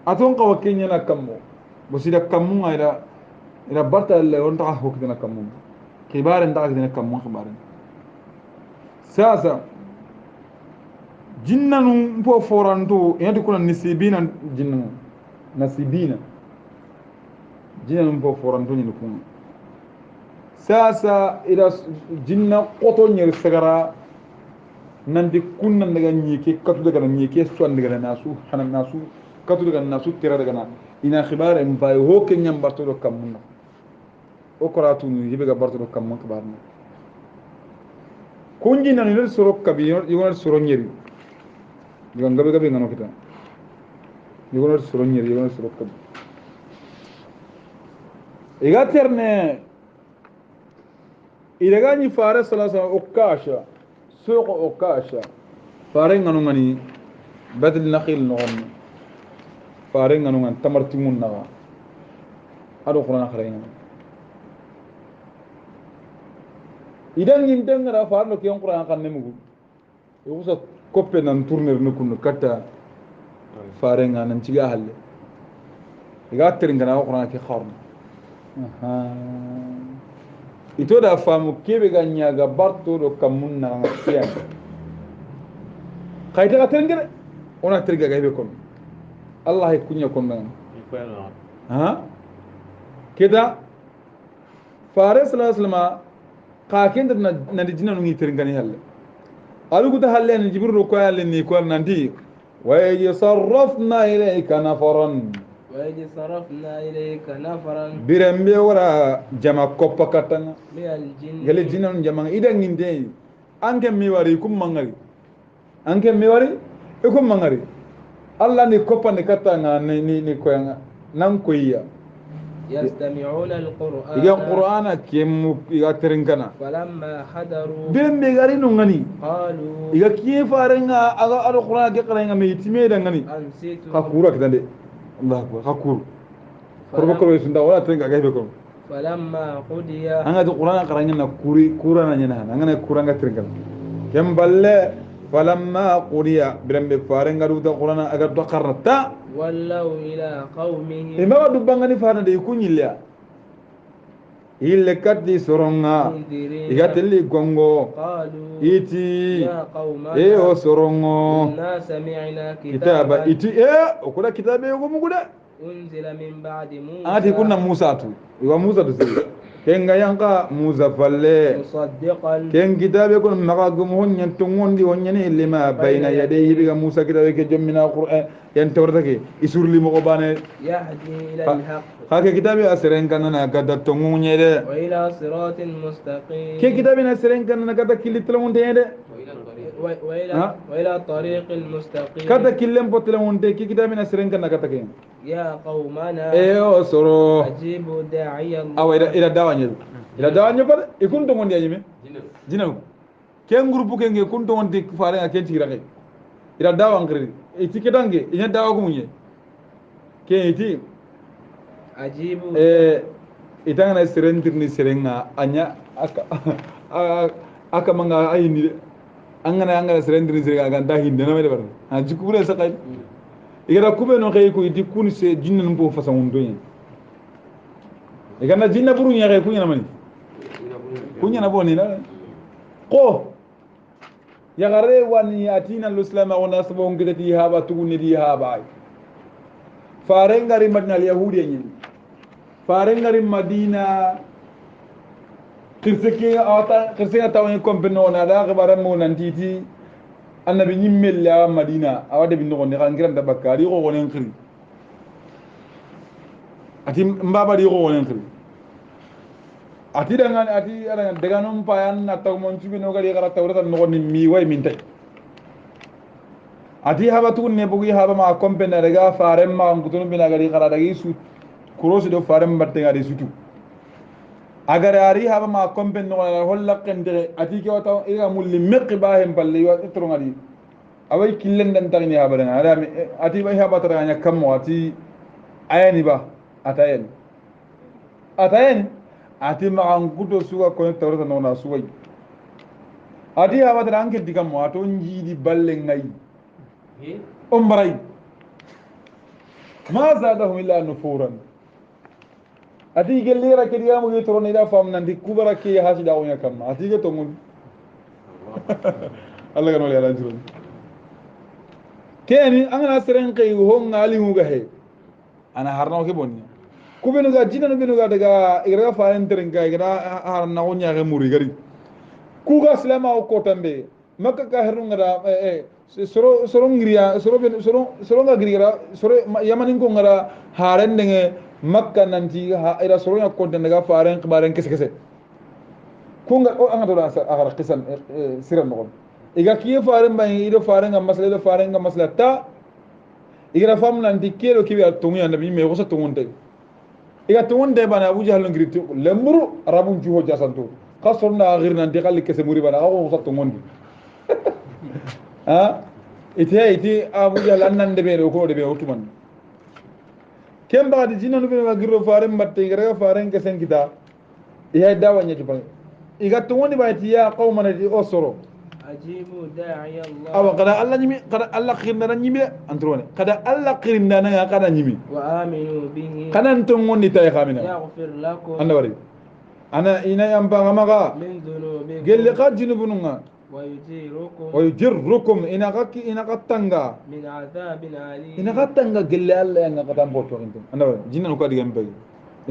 aton ka wakenya na kammo bosida kammu ira barta le on ta hokdina kammu kibaren ta hokdina kammu kibaren sasa jinnanu mpo foranto yati kuna nisibina jinnanu nasibina jinnanu mpo foranto ni kuma sasa ira jinna qoto nyer sagara nandi kunnan daga nyike katu daga nyike swan daga nasu hanan nasu katu daga nasu tira daga na ina khibar en bay ho ke nyam barto do kam o koratu ni yibe ga barto do kam khibar na kunji nan le soro kabi yona soro nyeri diga ngabe gabe ngano kita yona soro nyeri yona soro kabi iga terne ilaga ni fare salasa okasha سوق أوكاشا فارين غنو غني بدل نخيل نغن فارين غنو غن تمرتمون نغا هذا قرآن آخرين إذا نيندن غرا فارلو كيون قرآن كان نمو يوسف كوبي نانتورنر نكون كتا فارين غن نتيجة هلا يقاترين غنا قرآن كي خارن itu da famu kebe ganya ga barto do kamun na siyan kayta ga tengere ona terga ga be kon Allah ay kunya kon nan ha keda faris sallallahu alaihi wasallam ka kenda na dijina ngi terngani halle alu guta halle ni jibril ko yalle ni ko nanti wa yasarrafna ilayka nafaran وإذ صرفنا إليك نفرا برمبي ورا جما كوبا كاتنا من الجن قال الجن جما إذا نجندي أنك ميواري كم مانغري أنك ميواري يكم مانغري الله نكوبا نكاتنا ني كويا نام كويا يستمعون القرآن إذا القرآن كم يغترنكنا فلما حضروا برمبي غاري نغني قالوا إذا كيف أرنا أغا القرآن كقرأنا ميتمي دغني أنسيتم كاكورا كده الله أكبر كاكور كربكور يسندا ولا تنقى كيف يكون فلما قضي أنا دو القرآن قرأنا كورا نجنا أنا كورا كترنكنا كم بالله فلما قضي برمبي فارنغا دو القرآن أجر دقرتا ولوا إلى قومهم إما بدو بانغني فارنا دي يكون يليا إلا كتلي سرونغا إغاتلي غونغو قالوا إيتي يا قومنا إيه سرونغو إنا سمعنا كتابا إيتي إيه وكذا كتابة يقوم كذا أنزل من بعد موسى أنتي كنا موسى تو يوا موسى تسير كن غيانكا موسى فله مصدقا كن كتاب يكون مغاغم هون ينتمون دي ونيني اللي ما بين يديه بيغا موسى كتاب كجم من القرآن ينتورتك يسور لي مغبانه يهدي إلى الحق هكا كتاب أسرين كنا كذا تمون يده وإلى صراط مستقيم كي كتاب أسرين كنا كذا كيل تلمون تيده وإلى طريق المستقيم كذا كيلم بتلمون تي كي كتاب أسرين كنا كذا كين يا قومنا إيه سرو أجيبوا داعي الله أو إلى دعوة إلى دعوة بس يكون تمون دي أجمع جنو كم غروب كم يكون تمون دي فارن أكين تيرا إلى دعوة أنكري إتي كدانجي إني دعوة كمونية كي إتي أجيبوا itangana serentirni serenga anya aka manga ayini angana serentirni serenga ganda hinde na mede bar a jikure sakay igara kube no kay ko iti kun se jinnan bo fasa mun doyen igana jinna buru nya kay kunya mani kunya na boni na ko ya gare wani atina al-islam wa nasbu ngati haba tuguni di haba farengari madina al-yahudi nyen farengari madina kirseke tawen kompeno na da gabaran mo nan titi annabi nyimmel madina awade bin no ne kan giran da bakari ko wonen khiri ati mbaba di ko wonen khiri ati dangan ati arangan deganum payan na taw mon cibi no gari gara tawrata no ni mi way min tay ati haba tun ne bugi haba ma kompena daga farem ma ngutun bina gari gara dagi su kurosi do farem batte gari sutu agar ari haba ma kompen no holla kende ati ke wata ira mulli meqi bahem balle wa tru ngadi awai killen dan tagni haba dan ada ati bai haba taranya kam ati ayani ba atayen ati ma an gudo suga ko tawrata no na suwai ati haba tan ke digam wato njidi balle ngai umrai ma zadahum illa nufuran ati gellira ke diamu ge torone da fam nandi kubara ke hasi da onya kam ati ge tongun Allah ga no le alan jiron keni angana seren kay ho ngali mu ga he ana harno ke bonni kubenu ga jinanu benu ga daga igra fa entren ga igra har na onya ge muri gari ku ga islama ko tambe makka ka hernu ngara soro ngriya soro ga griya soro yamanin ko ngara haren denge makka nanti ira soro ya konten daga faren kibaren kese kunga o anga dora agar qisan siran no iga kiye faren ba ido faren ga masla ta iga fam nanti kelo kibi atungu ya nabi me ko sa tungunde iga tungunde bana abu jahal ngiriti lemuru arabun juho jasanto qasorna agir nanti qalli kese muri bana ko sa tungundi ha iti abu jahal annande be ko de be otuman kem baadi jinanu be magiro faren batte igara faren kesen kita iya dawa nya jibal iga tungoni baati ya qauman di osoro ajibu da'i Allah awa kada Allah nyimi kada Allah khirna nyimi antrone kada Allah khirna na kada nyimi wa aminu bihi kana tungoni tay khamina yaghfir lakum anda wari ana ina yamba ngamaga min dhunubi gelle qad junubununga ويجركم إن قتنغا من عذاب أليم إن قتنغا قل الله أن قتن بوتو أنتم أنا جنن كو دي يمبي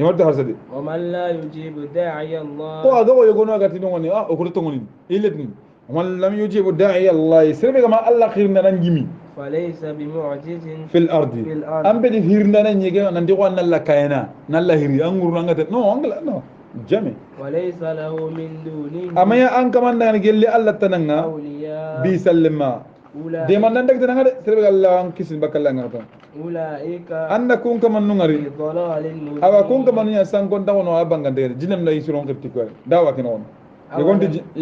يمرت هرسدي ومن لا يجيب داعي الله تو أدو يقولون قتنوني أكرتوني إلتني ومن لم يجيب داعي الله سربي كما الله خيرنا نجمي فليس بمعجز في الأرض أم بدي هيرنا نيجي نندي قلنا الله كائنا نلا هيري أنغور نعت نو أنغلا نو جمي وليس له من دونه أما يا أنك من دعنا قل لي الله تنعنا بيسلم دي من عندك تنعنا سرب الله أنك كيسن بكلا نعتا أولئك أنك كون كمان نعري أو كون كمان يسان كون تاون وابان كندير جنم لا يسرون كتير دعوة كنون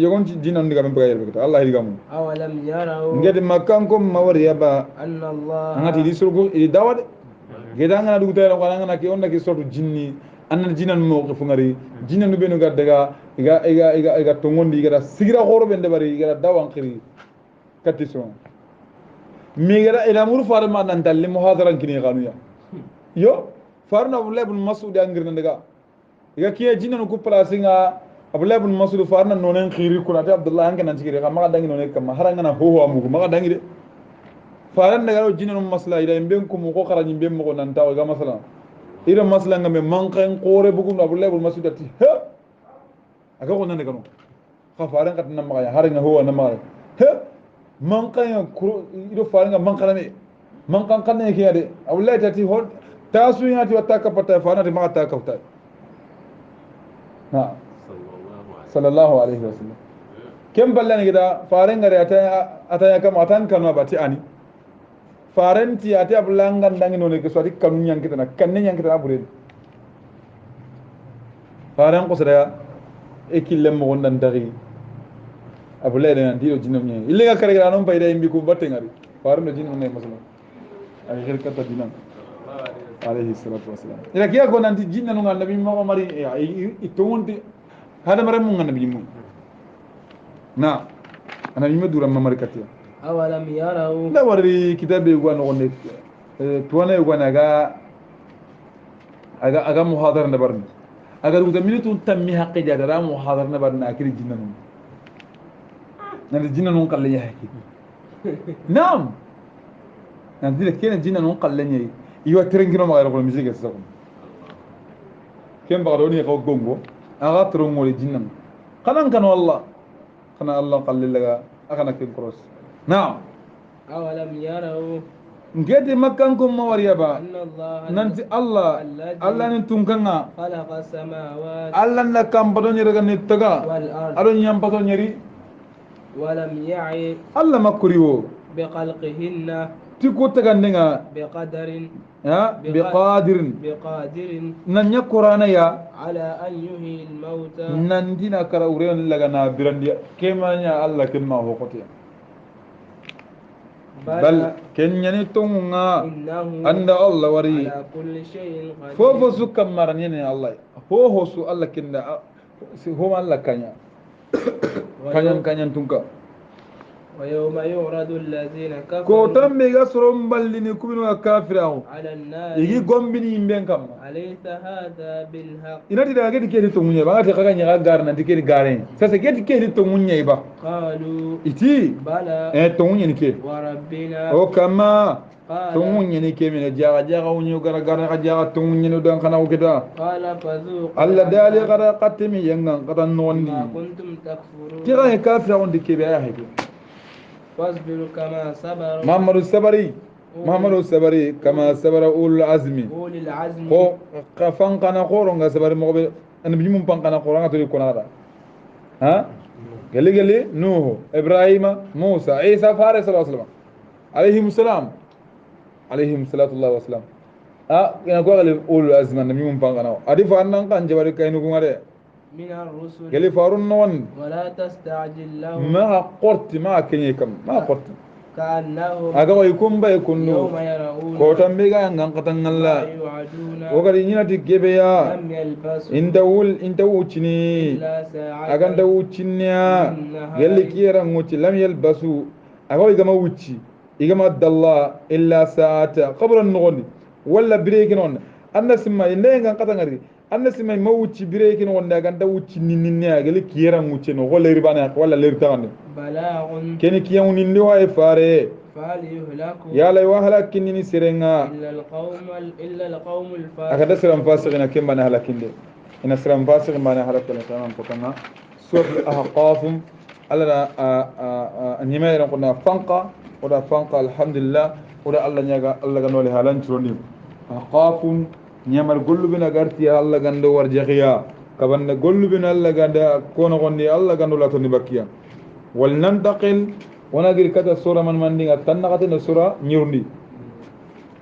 يكون جن عندك من بغير بكتة الله يرحمه أولم يروا نجد مكان كم موري أبا أن الله أنا تيجي سرقو دعوة كذا أنا دوتة أنا أنا كيون لكي سرقو جنني أنا جينا نموقف ngari jina nu benu gaddaga iga tongondi iga sigira khoro bende bari iga dawan khiri katison mi gara ila mur farma nan dalle muhadaran kini ganuya yo farna abdullah ibn mas'ud angir nandaga iga kiye jina nu ku placinga abdullah ibn mas'ud farna nonen khiri kuna ta abdullah hanga nan sigire kama dangi nonen kama haranga na ho ho amugo maka dangi de faran daga jina nu masla ida mbem ko mo ko kharaji mbem mo nan taw ga masala ira masla ngame manqen qore bugum abdullah ibn mas'ud ati he aga ko nan daga no khafaran kat nan maka haranga ho na maka he manqen iro faranga manqalame manqan kan ne kiyade abdullah tati ho tasu yati wataka pata farana ma ta kafta na sallallahu alaihi wasallam kem ballan gida faren gare ata ya kam atan kanu bati ani farenti ati ablangan dangi none ke swati kanu nyang kita na kanne nyang kita abure faren ko sada ekille mo wondan dari abule den dilo jinam nyi ille ga kare ga non payda imbi ko batte ngari faren do jinam ne masala ay khir kata dinam alayhi salatu wassalam ila kiya ko nanti jinna no nabi mo mari itonti hada mare mo nabi mo na ana yima dura mamari katiya awalam yarau la wari kitabe go no ne tuwana go naga aga muhadara na barni aga ruta minutu tammi haqqi jadara muhadara na barni akiri jinna no nan jinna no kalle ya hakki naam nan dile kena jinna no kalle nyi iwa terengino ma ko musique sa ko kem ba do ni ko gongo aga trongo le jinna kanan kan wallah kana allah kalle laga akana kem cross naam awalam yarau ngedi makkan ko mawariya ba anna allah nanti allah allah ni tunkanga khalaqa samawati allah na kambado nyere ga ni taga wal ard ado nyampato nyeri walam ya'i allah makuriwo biqalqihinna ti ko taga nenga biqadarin biqadirin biqadirin nanya qur'ana ya ala an yuhyi al mauta nandina kara uren laga na birandi kemanya allah kemma hokotiya bal kenyani tonga innahu anda allah wari ala kulli shay'in qadir fofo su kammarani ne allah ho su allah kinda ho allah kanya kanyan tunka wa yawma yu'radu alladhina ko kafaru tambe ga soron ballini kubinu kafirahu ala an-nar igi gombini imben kam alaysa hadha bil haqq inati da gedi kedi to munye ba ta kaga nya gar na dikedi garen sasa gedi kedi to munye ba qalu iti bala to munye ni ke wa rabbina o kama to qala munye ni ke me jaga unyo gara gara ga jaga to munye no dan kana ukita qala fadhuqu alla dali gara qatimi yangan qatan nonni ma kuntum takfurun tira he kafira on dikebe ya hebe fasbiru kama sabaru Muhammadu sabari kama sabara ulul azmi ulil azmi ko kafan kana khoro nga sabari mo be an bi mum pankana khoro nga tori konada ha gele nuh ibrahima musa isa faris sallallahu alayhim salatu wassalam ina ko gele ulul azmi an bi mum pankana adi fa nan kan jabari kaynu ko ngade min ar-rusul gele farun non wala tasta'jil lahum ma qorti ma kenye kam ma qorti ka'annahum aga way kumba kunnu yawma yara'una ko tambe ga ngan katan Allah yu'aduna o gadi nyina ti gebe ya lam yalbasu inta wucini illa sa'atan aga nda wucinya gelli kiyara nguci lam yalbasu aga way gama wuci igama dalla illa sa'ata qabran nugoni wala bireki non anda simma inde ngan katan ngari anda simma ma wuci bireki non daga nda wuci ninni ya gelli kiyara nguci no wala ribana wala lertane bala'un keni kiyan nindi wa fare falyuhlaku ya lay wa halakin ni sirenga illa al-qawm al-fasiqun akada siram fasiqina kimba na halakinde ina siram fasiqin bana halakina tamam potanga suratul ahqaf alla nyima ran kuna fanqa oda fanqa alhamdulillah oda alla nyaga alla ga nole halan troni ahqafun nyamal gollu bina garti alla gando warjahiya kabanda gollu bina alla ganda kono gondi alla gando la toni bakiya wal nantaqil wana gir kata sura man mandinga tanaqata sura nyurndi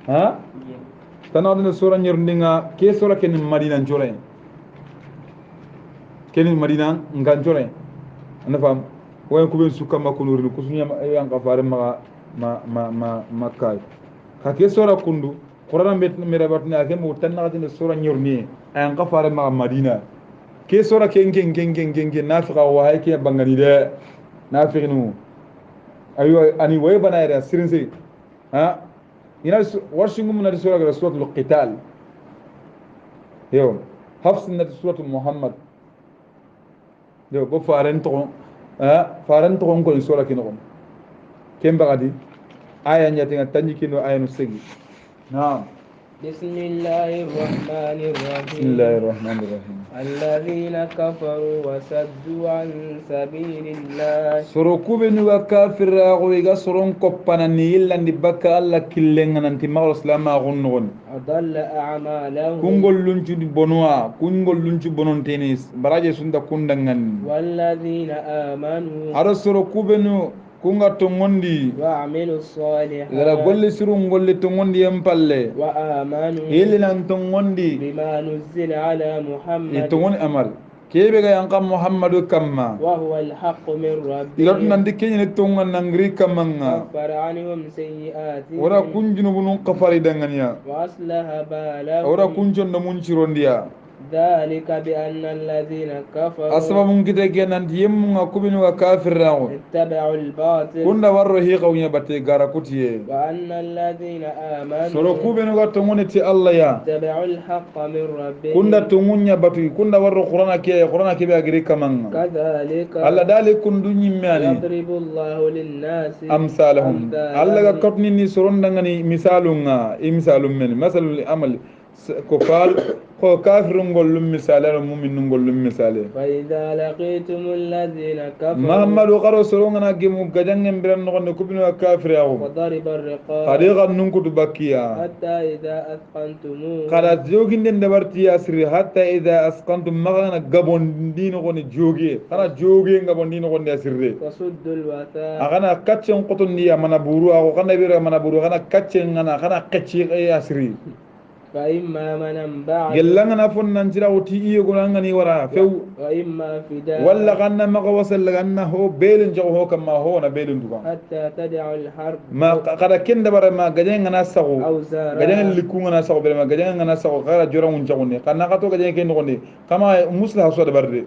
ha tanaqata sura nyurndi nga ke sura ken madina njore ken madina nganjore anda fam way ko ben sukka makunuri ko sunya yan qafare ma makay ka ke sura kundu qur'an bet mera batna ke mo tanaqata sura nyurni yan qafare ma madina ke sura ken nafiqa wa hay ke bangani de nafiqinu ayo ani way banayra sirinse ha ina warshingum na sura ga suratul qital yo hafs na suratul muhammad yo bo faran to ko sura kino kemba gadi aya nyatinga tanji kino aya no segi naam بسم الله الرحمن الرحيم بسم الله الرحمن الرحيم الذين كفروا وصدوا عن سبيل الله سركوب نوغا كافر غويغا سرون كوبانا نيلا نبكى الله كيلن نانتي ما الاسلام غنون أضل أعمالهم كونغول لونچو دي بونوا كونغول لونچو بونون تينيس براجي سوندا كوندانغان والذين آمنوا ارو سركوب نو kunga tongondi wa amilu salihat gara golli siru golli tongondi empalle wa amanu hilinan tongondi bima nuzila ala muhammad tongondi amal kebe ga yanka muhammadu kamma وهو الحق من irat ربهم nandi kenyene tonga nangri kamanga كفر عنهم سيئاتهم ora kunjunu bunun kafari dangania وأصلح ora بالهم kunjon da mun cirondiya ذلك بأن الذين كفروا asaba mun kite kenan yemmunga kubinu ga kafirrago اتبعوا الباطل kunda warro hi qawnya batte gara kutiye وأن الذين soro آمنوا kubinu ga tongone ti allah ya اتبعوا الحق من ربهم kunda tongunya batu kunda warro qur'ana ke be agri kamanga كذلك allah dali kundu nyimmani يضرب الله للناس amsalahum allah ga katni ni sorondangani misalunga misalum men masalul amal ko fal ko kafirun gollum misale ro mu'minun gollum misale فإذا لقيتم الذين كفروا muhammadu qaro sorongana gemu gajangen biran no ne kubinu kafir yawo وضرب الرقاب qadiqa nunkutu bakkiya حتى إذا أثقلتموه kada joginden dabarti asri hatta idha asqantum magana gabondino goni jogi kana jogi gabondino goni asirre فصدوا الوثاق agana kaccen qotondi ya mana buru ago kana bira mana buru kana kaccen ngana kana kacci asri فإما منا بعد gellangana fonnan jira wuti iyo gonangani wara few وإما فداء walla ganna maga wasal ganna ho belin jago ho kamma ho na belin duga حتى تدع الحرب ma kada kenda bara ma gajen ngana sago أوزارها gajen liku ngana sago bere ma gajen ngana sago kala jora mun jago ne kana kato gajen ken no ne kama muslah so da barde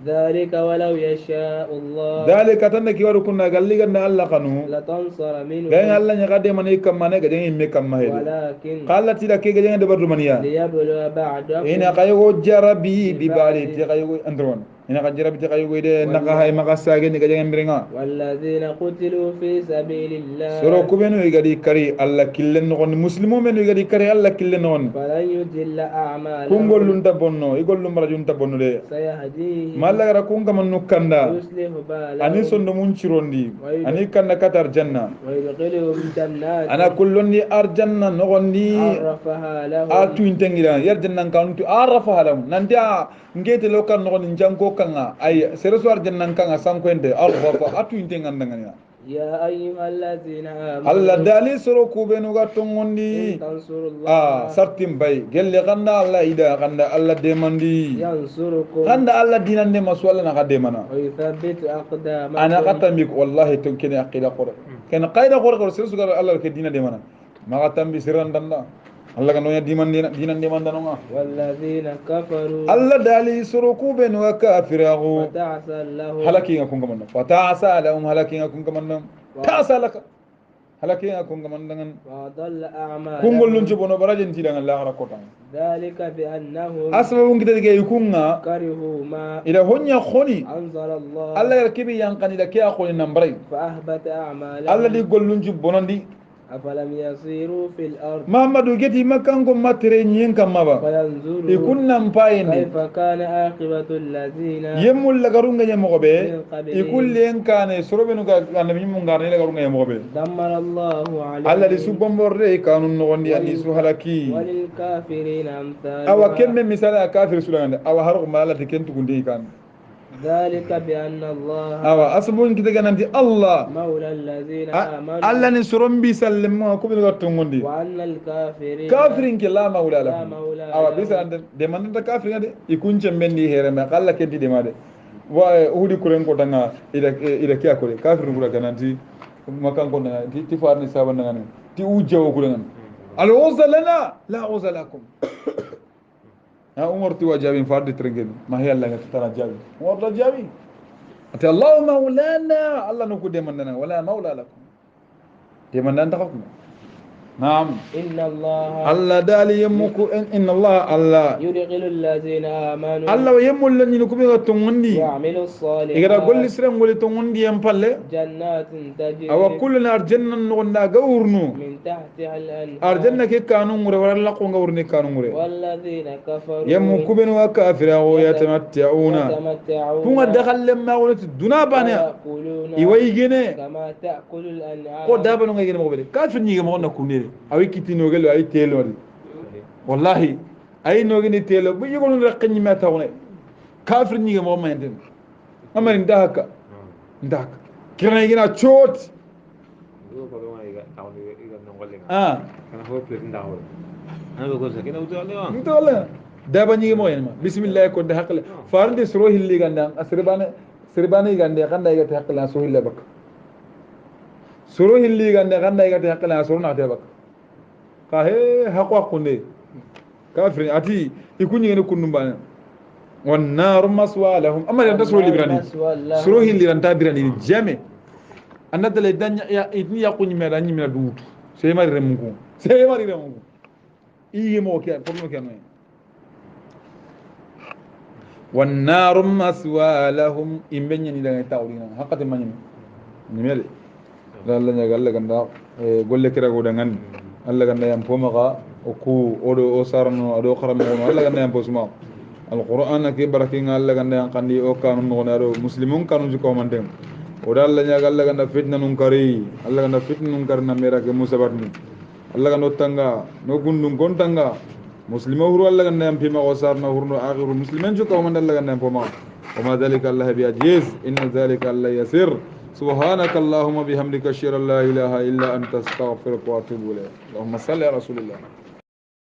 ذلك ولو يشاء الله dalika tanna ki waru kunna galli ganna alla kanu لتنصر منه gajen alla nya gade mane kamma ne gajen imme kamma hede ولكن qalla tida ke gajen da bardu maniya ليبلو بعضكم ina kayo jarabi bi bari ti kayo andron ina ka jarabi ti kayo de naka hay maka sage ni gajen mbirenga والذين قتلوا في سبيل الله soro kubenu igadi kari alla killen no gon muslimo men igadi kari alla killen non فلن يضل أعمالهم kungol lunta bonno igol lumra junta bonno de سيهديهم malla gara kunga man nukanda ويصلح بالهم ani sondo mun cirondi ani kanna katar janna ويدخلهم جنات ana kullondi arjanna no gondi عرفها لهم atu intengira yar janna kantu arafa halam nanda ngete lokal no gondi jango kanga ay sereso arjanna kanga sankwende arafa atu intengandanga يا أيها الذين آمنوا alla dali soro kubenu ga tongondi إن تنصروا الله sartin bay gelle ganda alla ida ganda alla demandi ينصركم ganda alla dinande maswala na gade mana ويثبت أقدامكم ana qatamik wallahi to kene aqida qura ken qaida qura qura sirsu gar alla ke dinande mana ma qatambi siran danda alla kan noya dinande man danonga والذين كفروا alla dali soro kubenu ga kafiragu فتعسى لهم halaki ga kunga manna fata'asa lahum halaki ga kunga manna ta'asa laka halaki ga kunga manna وأضل أعمالهم kungol lunci bono barajen tidan Allah ra kota ذلك بأنهم asbabun kita ge kunga كرهوا ما ila honya khoni أنزل الله Allah ya kibi yankani da kiya khoni nambrai فأهبط أعمالهم Allah di gollunci bonondi أفلم يسيروا في الأرض Muhammadu geti makango matre nyen kamaba فينظروا ikunna mpayende كيف كان عاقبة الذين yemul lagarunga nyamobe من قبلهم ikullen kane sorobenu ga annabi mun garne lagarunga nyamobe دمر الله Allah di عليهم subomborde kanun no gondi andi su halaki وللكافرين أمثالها awa kemme misala kafir sulande awa haru mala te kentu gundi kan ذلك بأن الله awa asbun kita gananti Allah مولى الذين آمنوا Allah ni sorombi sallemu ko be gatto ngondi وأن الكافرين kafirin ke la maula لا lahu مولى awa لهم. bisa de man da kafirin de ikunce mendi here me Allah ke dide made wa hudi kuren ko tanga ida kiya ko kafirin kula gananti makan ko na ti farni saban ngane ti ujawo kula ngane al uzlana la uzlakum ha umar ti wajabin fardi trengen ma hiya Allah ta tara jabi umar da jabi ati Allah maulana Allah no ku de man nana wala maula lakum de man nan ta ko نعم إن الله الله دالي يمكو إن الله الله يدخل الذين آمنوا الله يمول لن ينكبه تونغندي ويعملوا إذا كل الصالحات سرم ولي تونغندي يمبالي جنات تجري أو كلنا أرجنة نغنى غورنو من تحتها الأنهار أرجنة كي كانوا مرة ولا لقون غورني كانوا مرة والذين كفروا يمكو بين وكافر ويتمتعون يتمتعون كون دخل لما ولت دونا بانيا ويأكلون يويجيني كما تأكل الأنعام ko dabano ngene mo bele kafir nyige mo na kunere awi kitino gelo ay telo wallahi ay no gene telo bu yugo no rakni meta wona kafir nyige mo menden amari ndaka kira ngina chot ah kana ho plate ndawo ana ko sa kina utale wa ntole daba ñigi mo en ma bismillah ko de hakle farande soro hilli ganda sirbane gande ganda igati hakla so hille bak soro hilli gande ganda igati hakla soro na te bak ka he hakwa kunde kafir ati ikunyi ne kunnum bana wan nar maswa lahum amma yanda soro librani soro hilli ranta birani jamais anata le danya ya idni yakunyi me danyi me duutu sey mari remungu iyi mo ke porno ke no wan nar maswa lahum imbenya ni daga tawrina hakati manyi ni mele dalla nya galla ganda golle kira go dangan alla ganda yam pomaga o ku odo o sarno ado kharamo no alla ganda yam posma alquran ke barakinga alla ganda yan kandi o kanu no naro muslimun kanu ko mandem o dalla nya galla ganda fitna nun kari alla ganda fitna nun karna mera ke musabatni alla ganda tanga no gundum gontanga muslima huru alla ganda yam pima o sarno hurno akhiru muslimen ko mandal alla ganda yam poma وما ذلك الله بيعجز إن ذلك الله يسر سبحانك اللهم بحمدك أشهد أن لا إله إلا أنت أستغفرك وأتوب إليك اللهم صل على رسول الله